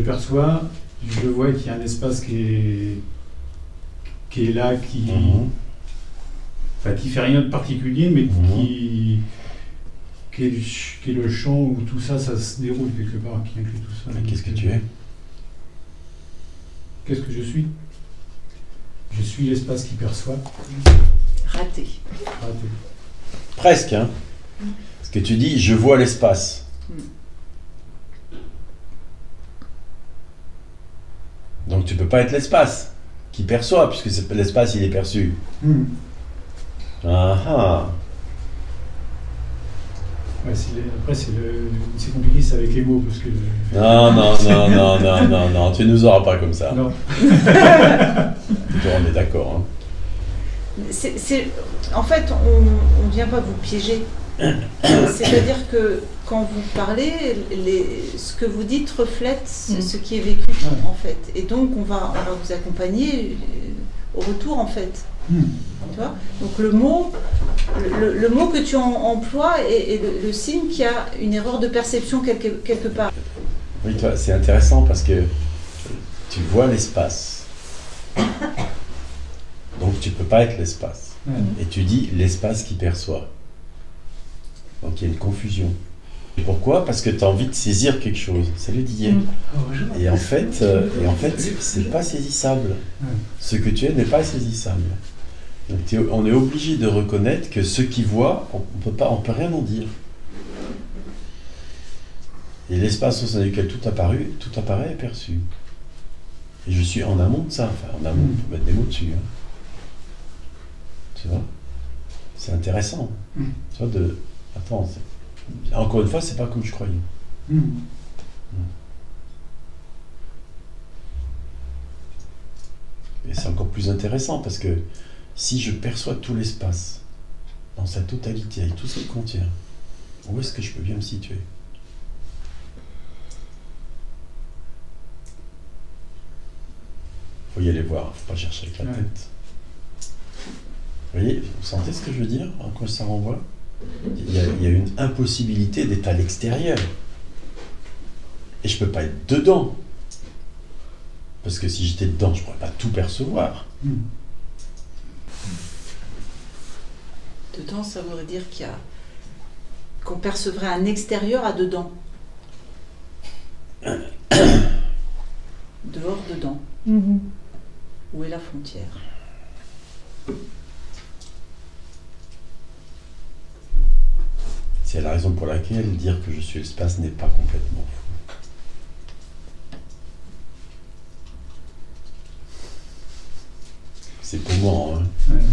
perçois, je vois qu'il y a un espace qui est là, qui fait rien de particulier, mais qui est le champ où tout ça se déroule quelque part, qui inclut tout ça. Mais qu'est-ce que tu es? Qu'est-ce que je suis? Je suis l'espace qui perçoit. Raté. Presque, hein. Parce que tu dis, je vois l'espace. Donc tu peux pas être l'espace qui perçoit, puisque l'espace il est perçu. Ah. Ouais, après c'est compliqué, c'est avec les mots parce que. Non, tu nous auras pas comme ça. Non. On est d'accord. Hein. En fait, on ne vient pas vous piéger. C'est-à-dire que quand vous parlez, ce que vous dites reflète ce qui est vécu en fait. Et donc on va vous accompagner au retour en fait. Tu vois, donc le mot que tu emploies est le signe qu'il y a une erreur de perception quelque part. Oui, toi, c'est intéressant parce que tu vois l'espace. Donc tu peux pas être l'espace. Et tu dis l'espace qui perçoit. Donc il y a une confusion. Et pourquoi? Parce que tu as envie de saisir quelque chose. Salut Didier. Et en fait, c'est pas saisissable. Ce que tu es n'est pas saisissable. Donc on est obligé de reconnaître que ce qui voit, on peut rien en dire. Et l'espace au sein duquel tout apparaît est perçu. Et je suis en amont de ça. Enfin, en amont, on peut mettre des mots dessus. Hein. Tu vois? C'est intéressant. Tu vois, attends, encore une fois, c'est pas comme je croyais. Et c'est encore plus intéressant parce que si je perçois tout l'espace dans sa totalité, avec tout ce qu'il contient, où est-ce que je peux bien me situer? Faut y aller voir, faut pas chercher avec la tête. Vous voyez, vous sentez ce que je veux dire? À quoi ça renvoie? Il y a une impossibilité d'être à l'extérieur. Et je peux pas être dedans. Parce que si j'étais dedans, je pourrais pas tout percevoir. Dedans, ça voudrait dire qu'on percevrait un extérieur à dedans. Dehors, dedans. Où est la frontière? C'est la raison pour laquelle dire que je suis l'espace n'est pas complètement fou. C'est pour moi, hein.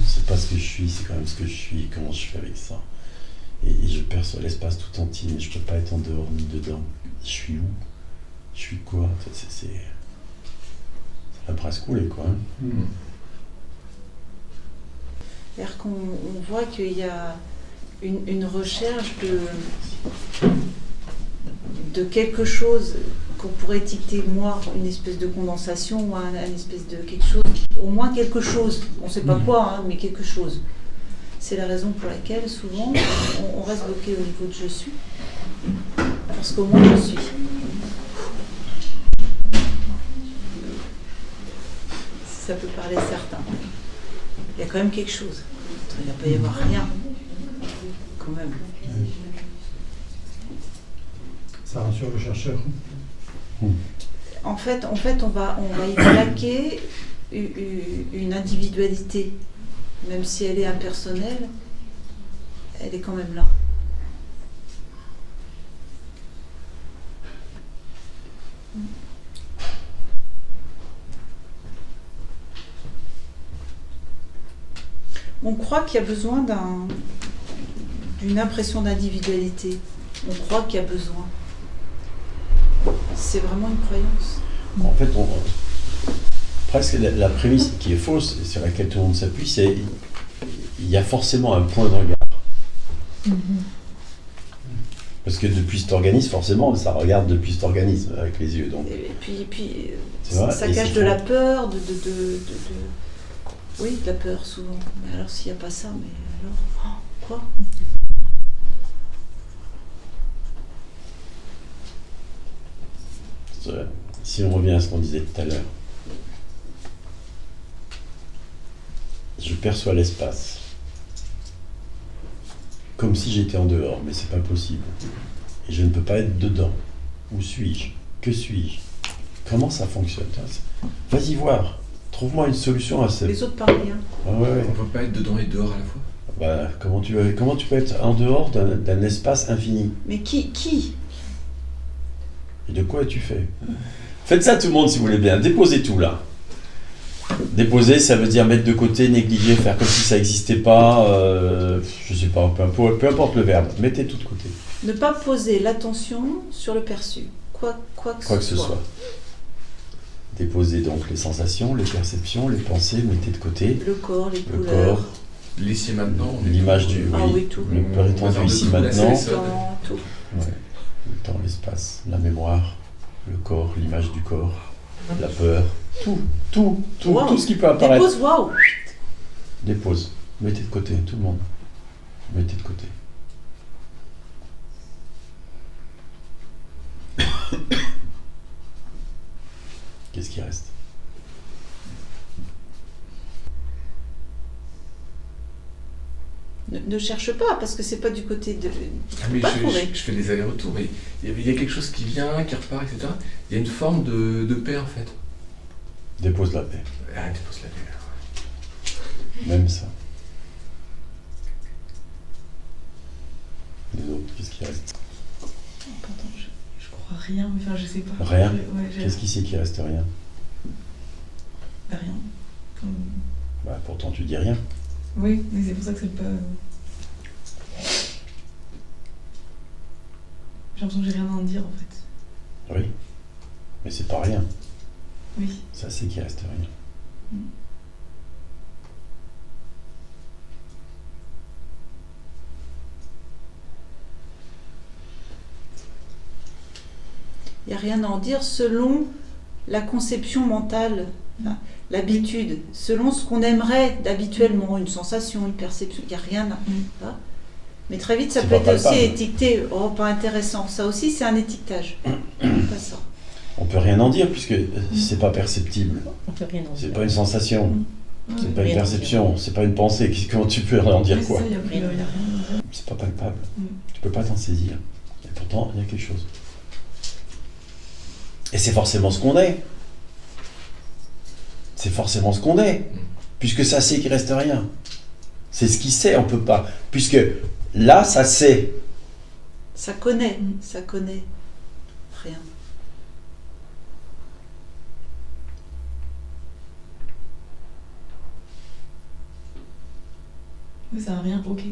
C'est pas ce que je suis, c'est quand même ce que je suis et comment je fais avec ça. Et je perçois l'espace tout entier, mais je peux pas être en dehors ni dedans. Je suis où? Je suis quoi? Ça va presque couler, quoi. Hein. C'est-à-dire qu'on voit qu'il y a une recherche de quelque chose qu'on pourrait étiqueter, moi, une espèce de condensation ou une espèce de quelque chose, au moins quelque chose, on ne sait pas quoi, hein, mais quelque chose. C'est la raison pour laquelle, souvent, on reste bloqué au niveau de je suis, parce qu'au moins je suis. Ça peut parler à certains. Il y a quand même quelque chose. Il ne va pas y avoir rien. Quand même. Ça rassure le chercheur. En fait, on va y plaquer une individualité. Même si elle est impersonnelle, elle est quand même là. On croit qu'il y a besoin d'une impression d'individualité. On croit qu'il y a besoin. C'est vraiment une croyance. En fait, presque la prémisse qui est fausse, et sur laquelle tout le monde s'appuie, c'est il y a forcément un point de regard. Parce que depuis cet organisme, forcément, ça regarde depuis cet organisme avec les yeux. Donc. Et puis ça cache de la peur, oui, de la peur souvent. Mais alors s'il n'y a pas ça, mais alors, quoi? Si on revient à ce qu'on disait tout à l'heure, je perçois l'espace comme si j'étais en dehors, mais c'est pas possible. Et je ne peux pas être dedans. Où suis-je? Que suis-je? Comment ça fonctionne? Vas-y voir. Trouve-moi une solution à ça. Les autres pareil. Hein. Ah ouais. On ne peut pas être dedans et dehors à la fois. Bah, comment tu peux être en dehors d'un espace infini? Mais qui? Et de quoi es-tu fait? Faites ça tout le monde si vous voulez bien. Déposez tout là. Déposer, ça veut dire mettre de côté, négliger, faire comme si ça n'existait pas. Je sais pas, peu importe le verbe. Mettez tout de côté. Ne pas poser l'attention sur le perçu. Quoi que ce soit. Déposez donc les sensations, les perceptions, les pensées, mettez de côté. Le corps, les Le couleurs. corps, L'ici maintenant. l'image du... Ah oui, tout. Le prétendu On ici peut tout maintenant. laisser. Tout. Ouais. Le temps, l'espace, la mémoire, le corps, l'image du corps, la peur. Tout ce qui peut apparaître. Dépose, waouh. Dépose. Mettez de côté, tout le monde. Mettez de côté. Qu'est-ce qui reste? Ne cherche pas, parce que c'est pas du côté de... Ah, mais pas trouver. je fais des allers-retours, mais il y a quelque chose qui vient, qui repart, etc. Il y a une forme de paix en fait. Dépose la paix. Ah, dépose la paix. Même ça. Les autres, qu'est-ce qui reste? Pardon, je crois rien, enfin je sais pas. Rien? Ouais, Qu'est-ce qui c'est qui reste? Rien. Rien. Comme... Bah, pourtant tu dis rien. Oui, mais c'est pour ça que c'est pas... J'ai l'impression que j'ai rien à en dire en fait. Oui. Mais c'est pas rien. Oui. Ça c'est qui reste rien. Il n'y a rien à en dire selon la conception mentale, enfin, l'habitude, selon ce qu'on aimerait d'habituellement, une sensation, une perception, il n'y a rien à... Hein. Mais très vite, ça C'est peut pas être aussi palpable. étiqueté, oh, pas intéressant. Ça aussi, c'est un étiquetage. Pas ça. On peut rien en dire puisque c'est pas perceptible. On peut rien en C'est dire. pas une sensation. Ouais. C'est pas une Rien en perception. C'est pas une pensée. Comment tu peux en dire Mais quoi? ça, il y a rien à dire. C'est pas palpable. Mm. Tu peux pas t'en saisir. Et pourtant, il y a quelque chose. Et c'est forcément ce qu'on est. C'est forcément ce qu'on est. Puisque ça sait qu'il reste rien. C'est ce qui sait, on peut pas. Puisque là, ça sait. Ça connaît, ça connaît rien. Mais ça a rien, ok.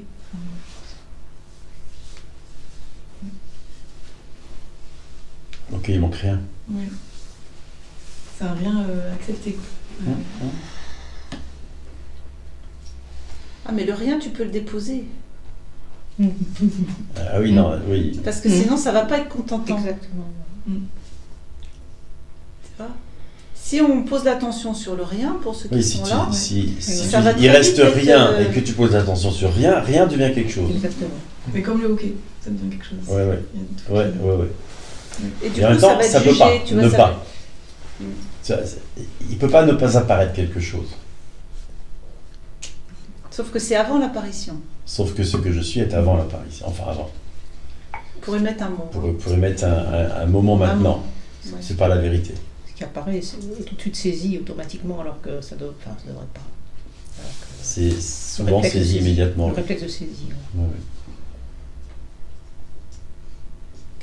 Ok, il manque rien. Ouais. Ça a rien accepté quoi. Ah, mais le rien, tu peux le déposer. Ah oui, non, oui. Parce que sinon, ça va pas être contentant. Exactement. Tu vois. Si on pose l'attention sur le rien, pour ceux qui Oui, si sont tu, là, si Ça va il très reste vite être, rien et que tu poses attention sur rien, rien devient quelque chose. Exactement. Mais comme le hockey, ça devient quelque chose. Ouais, ouais. Il y a des trucs Ouais, qui- ouais, ouais. et du Et en coup, même ça temps, va être ça peut jugé. pas, Tu vois, ne ça pas. va- Il peut pas ne pas apparaître quelque chose. Sauf que c'est avant l'apparition. Sauf que ce que je suis est avant l'apparition. Enfin, avant. Pour y mettre un mot. Pour y mettre un moment maintenant. Ouais. C'est pas la vérité. Ce qui apparaît est tout de suite saisi automatiquement alors que ça devrait pas. Alors que C'est le souvent réflexe de saisi saisie. immédiatement. Le réflexe de saisie. Ouais,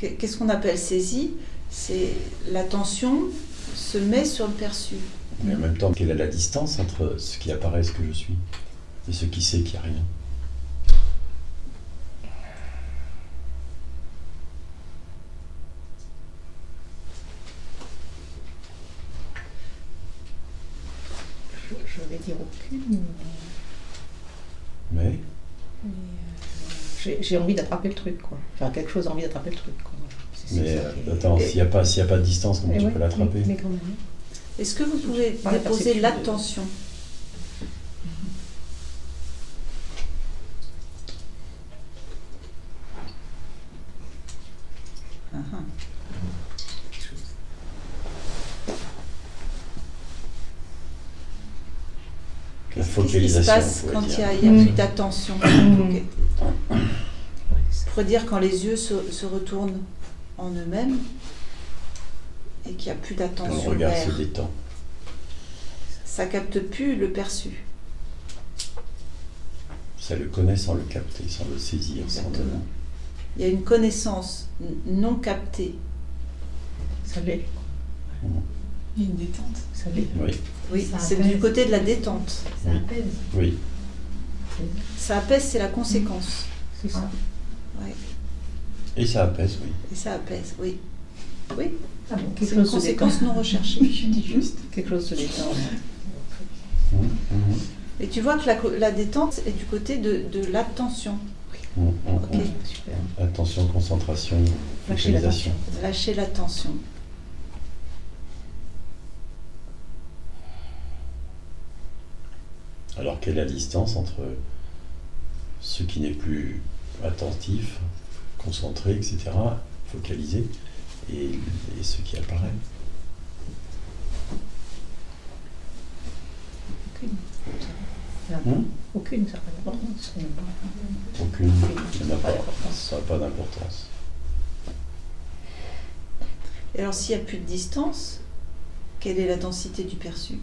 ouais. Qu'est-ce qu'on appelle saisie? C'est l'attention se met sur le perçu. Mais en même temps, quelle est la distance entre ce qui apparaît et ce que je suis? Et ce qui sait qu'il n'y a rien? Je vais dire aucune. Mais J'ai envie d'attraper le truc, quoi. Enfin, quelque chose a envie d'attraper le truc, quoi. C'est Mais ça qui est- attends, s'il n'y a pas de distance, comment Eh tu ouais, peux l'attraper? mais quand même. Est-ce que vous pouvez Par la déposer perception de- l'attention? Ah, ah. La Qu'est-ce qui se focalisation, passe on quand pourrait il dire. y a plus d'attention? Pour dire quand les yeux se retournent en eux-mêmes et qu'il n'y a plus Quand d'attention le regard vers. se détend. Ça capte plus le perçu. Ça le connaît sans le capter, sans le saisir, sans le... Exactement. Il y a une connaissance non captée. Ça l'est. Il y a une détente. Ça l'est. Oui, Oui, Ça c'est apaise. du côté de la détente. Ça Oui. apaise. oui. Ça apaise, c'est la conséquence. C'est ça. Ouais. Et ça apaise, oui. Et ça apaise, oui. Oui, Ah bon. c'est une conséquence non recherchée. Quelque chose se détend. Mmh, mmh, Et tu vois que la détente est du côté de l'attention. mmh, mmh, Ok. mmh. Super. Attention, concentration, Lâcher focalisation. Lâcher l'attention. Alors quelle est la distance entre ce qui n'est plus attentif, concentré, etc., focalisé, et ce qui apparaît? Aucune. Aucune, ça n'a pas d'importance. Aucune. Ça n'a Pas pas, d'importance. ça n'a pas d'importance. Et alors s'il n'y a plus de distance, quelle est la densité du perçu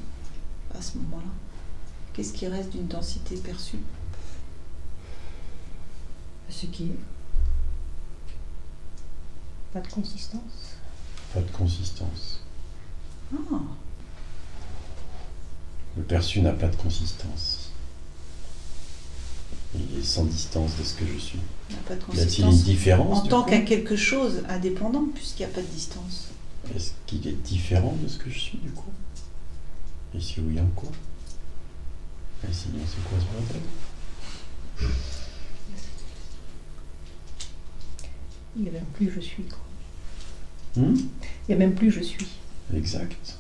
à ce moment-là? Qu'est-ce qui reste d'une densité perçue? Ce qui est. Pas de consistance. Pas de consistance. Ah, Le perçu n'a pas de consistance. Il est sans distance de ce que je suis. il n'y a pas de Y a-t-il une consistance. différence En du tant coup qu'à quelque chose indépendant, puisqu'il n'y a pas de distance. Est-ce qu'il est différent de ce que je suis du coup? Et si oui, en quoi? Et sinon, c'est quoi ce bordel? Il n'y a même plus je suis. Quoi. Hmm. Il n'y a même plus je suis. Exact.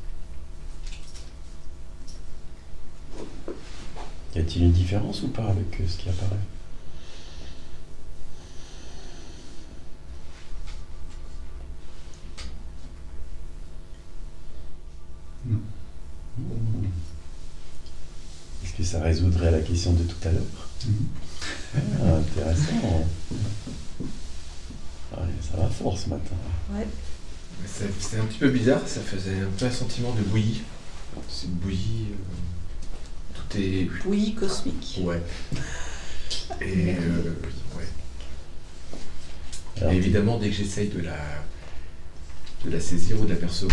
Y a-t-il une différence ou pas avec ce qui apparaît? Non. Hmm. Est-ce que ça résoudrait la question de tout à l'heure? Ah, intéressant. Ouais, ça va fort ce matin. Ouais. C'est un petit peu bizarre, ça faisait un peu un sentiment de bouillie. C'est une bouillie. Tout est. Bouillie cosmique. Ouais. Et. Ouais. Alors, Et évidemment, dès que j'essaye de la saisir ou de l'apercevoir,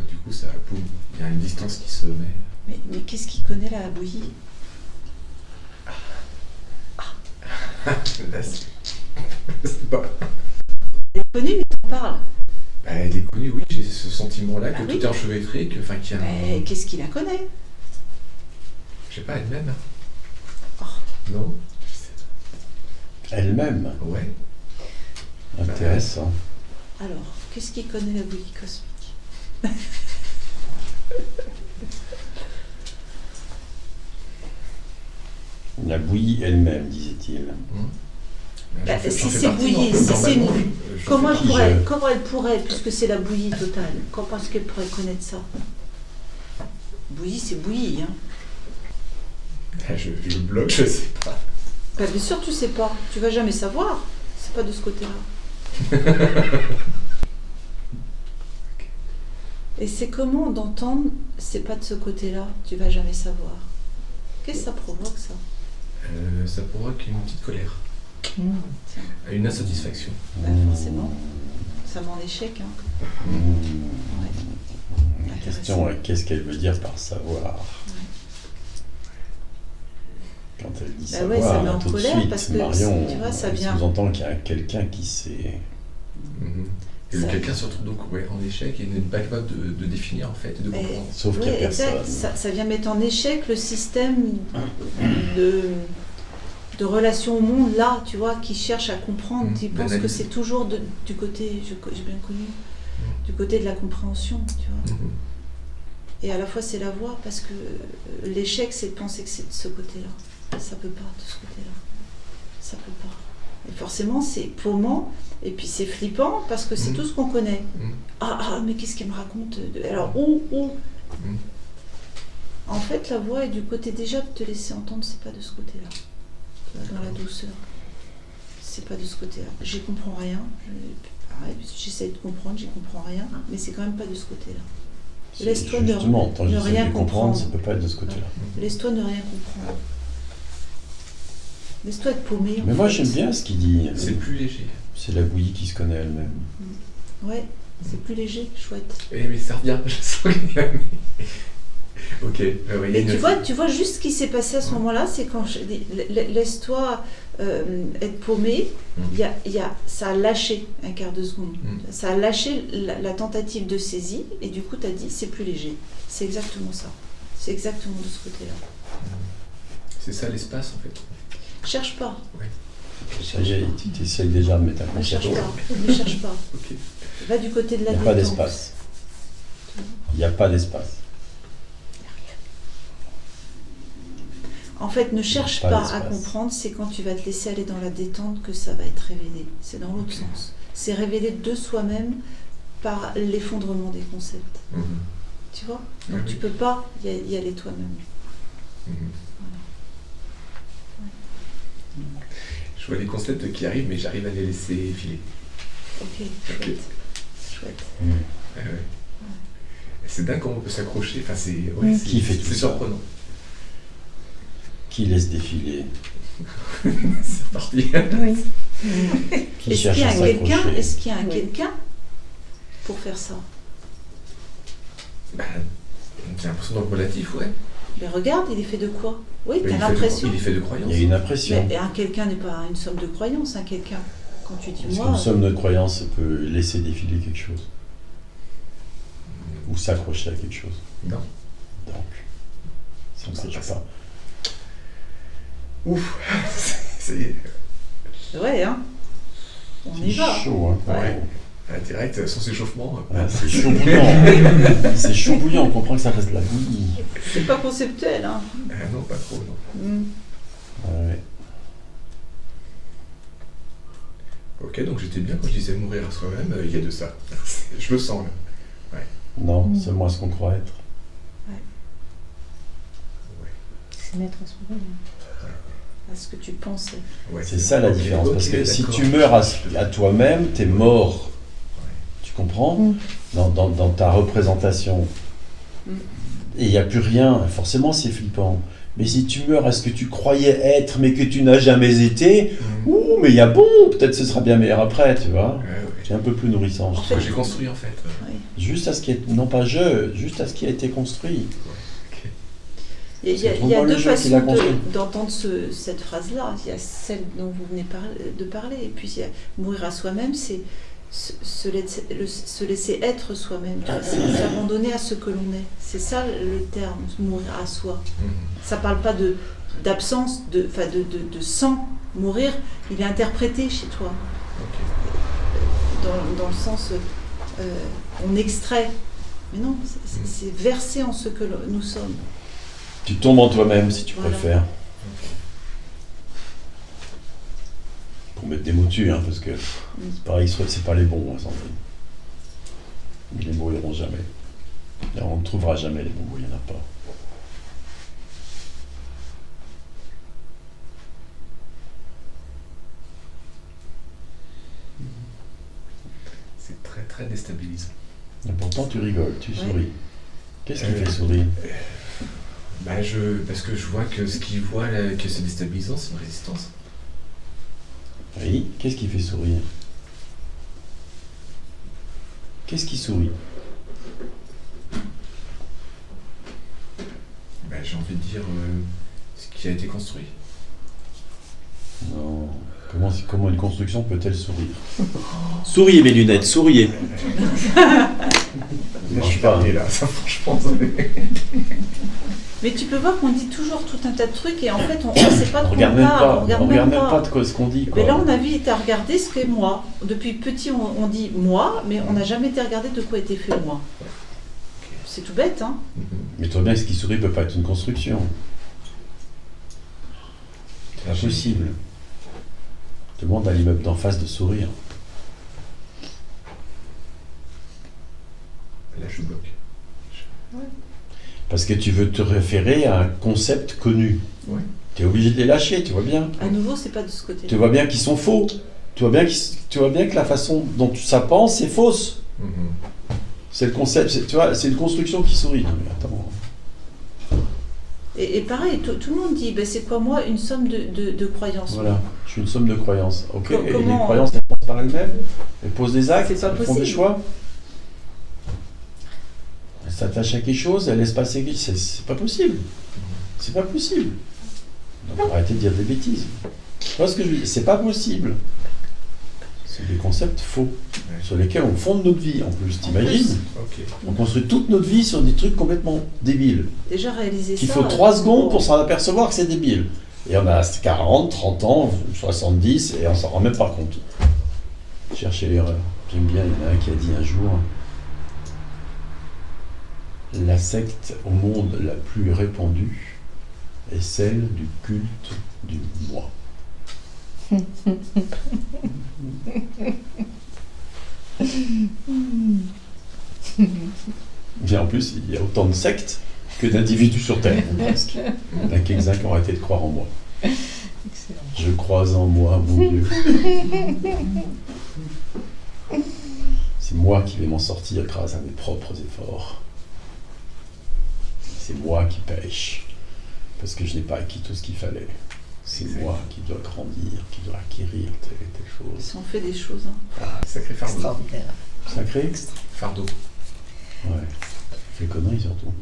du coup, ça. Boum, il y a une distance qui se met. Mais qu'est-ce qui connaît la bouillie? Là, c'est pas. Elle est connue, mais t'en parles. Bah, elle est connue, oui, j'ai ce sentiment-là que Ah tout oui. est enchevêtré, que, enfin, qu'il y a Mais un. qu'est-ce qui la connaît? Je sais pas, elle-même. Oh. Non? elle-même. Ouais. Intéressant. Alors, qu'est-ce qui connaît la bouillie cosmique? La bouillie elle-même, disait-il. Bah, J'en fais- si j'en fais c'est partie, bouillie, non, si c'est normalement, une- j'en Comment fais elle qui, pourrait, je- comment elle pourrait, puisque c'est la bouillie totale, comment est-ce qu'elle pourrait connaître ça? Bouillie, c'est bouillie, hein. partie. Je bloque, je sais pas. Bah, bien sûr, tu sais pas. Tu vas jamais savoir. C'est pas de ce côté-là. Et c'est comment d'entendre, c'est pas de ce côté-là, tu vas jamais savoir. Qu'est-ce que ça provoque, ça? Ça provoque une petite colère, une insatisfaction. Bah, forcément. Ça met en échec, hein. Ouais. La question est qu'est-ce qu'elle veut dire par savoir? Quand elle dit Bah ouais, ça savoir, met là, en tout de colère suite, parce que, Marion, tu vois, ça elle vient- sous-entend qu'il y a quelqu'un qui sait. Et Ça- quelqu'un se retrouve donc en échec et n'est pas capable de définir en fait et de Mais- comprendre. Sauf qu'il n'y a Ouais, personne. exact. Ça vient mettre en échec le système de relation au monde, là, tu vois, qui cherche à comprendre. Tu penses que d'analyse. c'est toujours du côté, j'ai bien connu, du côté de la compréhension, tu vois. Et à la fois, c'est la voie, parce que l'échec, c'est de penser que c'est de ce côté-là. Ça peut pas, de ce côté-là. Ça peut pas. Et forcément, c'est paumant, et puis c'est flippant, parce que c'est tout ce qu'on connaît. Ah, mais qu'est-ce qu'elle me raconte Alors, où En fait, la voix est du côté déjà de te laisser entendre, c'est pas de ce côté-là. Dans la douceur. C'est pas de ce côté-là. J'y comprends rien. Pareil, j'essaie de comprendre, j'y comprends rien, mais c'est quand même pas de ce côté-là. Laisse-toi justement, tant que ne j'essaie rien de comprendre, comprendre. ça peut pas être de ce côté-là. Laisse-toi ne rien comprendre. Laisse-toi être paumé. Mais moi, j'aime bien ce qu'il dit. C'est plus léger. C'est la bouillie qui se connaît elle-même. Ouais, c'est plus léger, chouette. Eh, mais ça revient, je sens qu'il y a... Ok. Ouais, il y a Et une- tu vois juste ce qui s'est passé à ce moment-là, c'est quand je dis laisse-toi être paumé, ça a lâché un quart de seconde. Ça a lâché la tentative de saisie et du coup tu as dit c'est plus léger. C'est exactement ça. C'est exactement de ce côté-là. C'est ça l'espace en fait. Cherche pas. Ça y est, tu essayes déjà de mettre un Ne cherche concept. pas. Ne cherche pas. Ok. Va du côté de Il la n'y a pas détente. d'espace. Il n'y a pas d'espace. En fait, ne cherche Pas pas à d'espace. comprendre, c'est quand tu vas te laisser aller dans la détente que ça va être révélé. C'est dans l'autre sens. C'est révélé de soi-même par l'effondrement des concepts. Mhm. Tu vois? Ah Donc oui. tu peux pas y aller toi-même. Mhm. Je vois les concepts qui arrivent, mais j'arrive à les laisser filer. Ok, chouette. Chouette. Ouais. C'est dingue comment on peut s'accrocher. Enfin, c'est Qui fait tout c'est ça surprenant. Qui laisse défiler? C'est parti. Oui. Qui Est-ce cherche qu'il y a à un quelqu'un? s'accrocher? Est-ce qu'il y a un Oui. quelqu'un pour faire ça? Bah, j'ai l'impression dans le relatif, ouais. Mais regarde, il est fait de quoi? Oui, Mais t'as il fait l'impression. Il est fait de croyances. Il y a une impression. Mais un quelqu'un n'est pas une somme de croyances, un quelqu'un. Quand tu dis Est-ce moi, qu'une somme de croyances peut laisser défiler quelque chose? Ou s'accrocher à quelque chose? Non. Donc, ça ne C'est marche pas ça. pas. Ouf. C'est ouais, hein. On y C'est va. chaud, hein. Ouais. direct, sans échauffement. Ouais, c'est chaud bouillant. C'est chaud bouillant, on comprend que ça reste de la bouillie. C'est pas conceptuel, hein. Non, pas trop, non. Mm. Ouais. Ok, donc j'étais bien quand je disais mourir à soi-même, il y a de ça. Je le sens, là. Non, c'est moins ce qu'on croit être. C'est mettre à soi-même. À ce que tu pensais. Ouais, C'est ça la ok, différence. Parce ok, que si d'accord. tu meurs à toi-même, t'es mort. Tu comprends? Mm. Dans ta représentation. Mm. Et il n'y a plus rien. Forcément, c'est flippant. Mais si tu meurs à ce que tu croyais être, mais que tu n'as jamais été, ouh, mais il y a bon, peut-être ce sera bien meilleur après, tu vois. Ouais. C'est un peu plus nourrissant. je En fait, trouve. J'ai construit en fait. Oui. Juste à ce qui est, non pas juste à ce qui a été construit. Il y a C'est vraiment le deux jeu qui l'a façons construit. d'entendre cette phrase-là. Il y a celle dont vous venez de parler, et puis il y a mourir à soi-même, c'est se laisser être soi-même, tu vois, c'est s'abandonner à ce que l'on est. C'est ça le terme, mourir à soi. Ça parle pas d'absence, de sans mourir, il est interprété chez toi. Dans le sens, on extrait. Mais non, c'est versé en ce que nous sommes. Tu tombes en toi-même si tu Voilà. préfères. Pour mettre des mots dessus, hein, parce que c'est pareil, c'est pas les bons, hein, Sandrine. Les mots iront jamais. Et on ne trouvera jamais les bons mots, il n'y en a pas. C'est très très déstabilisant. Et pourtant, tu rigoles, tu Ouais. souris. Qu'est-ce qui fait sourire? Parce que je vois que ce qu'il voit là, que c'est déstabilisant, c'est une résistance. Oui, qu'est-ce qui fait sourire? Qu'est-ce qui sourit? J'ai envie de dire ce qui a été construit. Non. Comment une construction peut-elle sourire? Souriez mes lunettes, souriez. Je suis parti là, ça franchement. Mais tu peux voir qu'on dit toujours tout un tas de trucs et en fait on ne sait pas de On quoi regarde on même parle. pas, On regarde on regarde même pas. pas de quoi ce qu'on dit. Quoi. Mais là on a vite à regarder ce qu'est moi. Depuis petit on dit moi, mais on n'a jamais été regarder de quoi était fait moi. C'est tout bête, hein. Mais toi bien, ce qui sourit peut pas être une construction. C'est impossible. Demande à l'immeuble d'en face de sourire. Là je bloque. Parce que tu veux te référer à un concept connu. Ouais. Tu es obligé de les lâcher, tu vois bien. À nouveau, c'est pas de ce côté-là. Tu vois bien qu'ils sont faux. Tu vois bien que la façon dont ça pense est fausse. C'est le concept, tu vois, c'est une construction qui sourit. Non, mais attends. Et pareil, tout le monde dit, ben, c'est quoi moi une somme de croyances. Voilà, je suis une somme de croyances. Ok, et les Comment croyances, elles pensent par elles-mêmes, elles posent des actes, C'est pas elles font des possible. choix. Elles s'attachent à quelque chose, elles laissent passer quelque chose. C'est pas possible. C'est pas possible. Donc arrêtez de dire des bêtises. Tu vois ce que je veux dire? C'est pas possible. C'est des concepts faux, sur lesquels on fonde notre vie en plus, t'imagines? Ok. On construit toute notre vie sur des trucs complètement débiles. Déjà réaliser ça. Il faut 3 secondes pour s'en apercevoir que c'est débile. Et on a 40, 30 ans, 70, et on s'en rend même pas compte. Cherchez l'erreur. J'aime bien, il y en a un qui a dit un jour, la secte au monde la plus répandue est celle du culte du moi. Et en plus, il y a autant de sectes que d'individus sur Terre. Presque. Il y en a quelques-uns qui ont arrêté de croire en moi. Excellent. Je crois en moi, mon Dieu. C'est moi qui vais m'en sortir grâce à mes propres efforts. C'est moi qui pêche, parce que je n'ai pas acquis tout ce qu'il fallait. C'est moi qui dois grandir, qui dois acquérir telle et telle chose. Si on fait des choses. Hein. Sacré fardeau. Extraordinaire. Sacré? Fardeau. Ouais. Fais conneries surtout.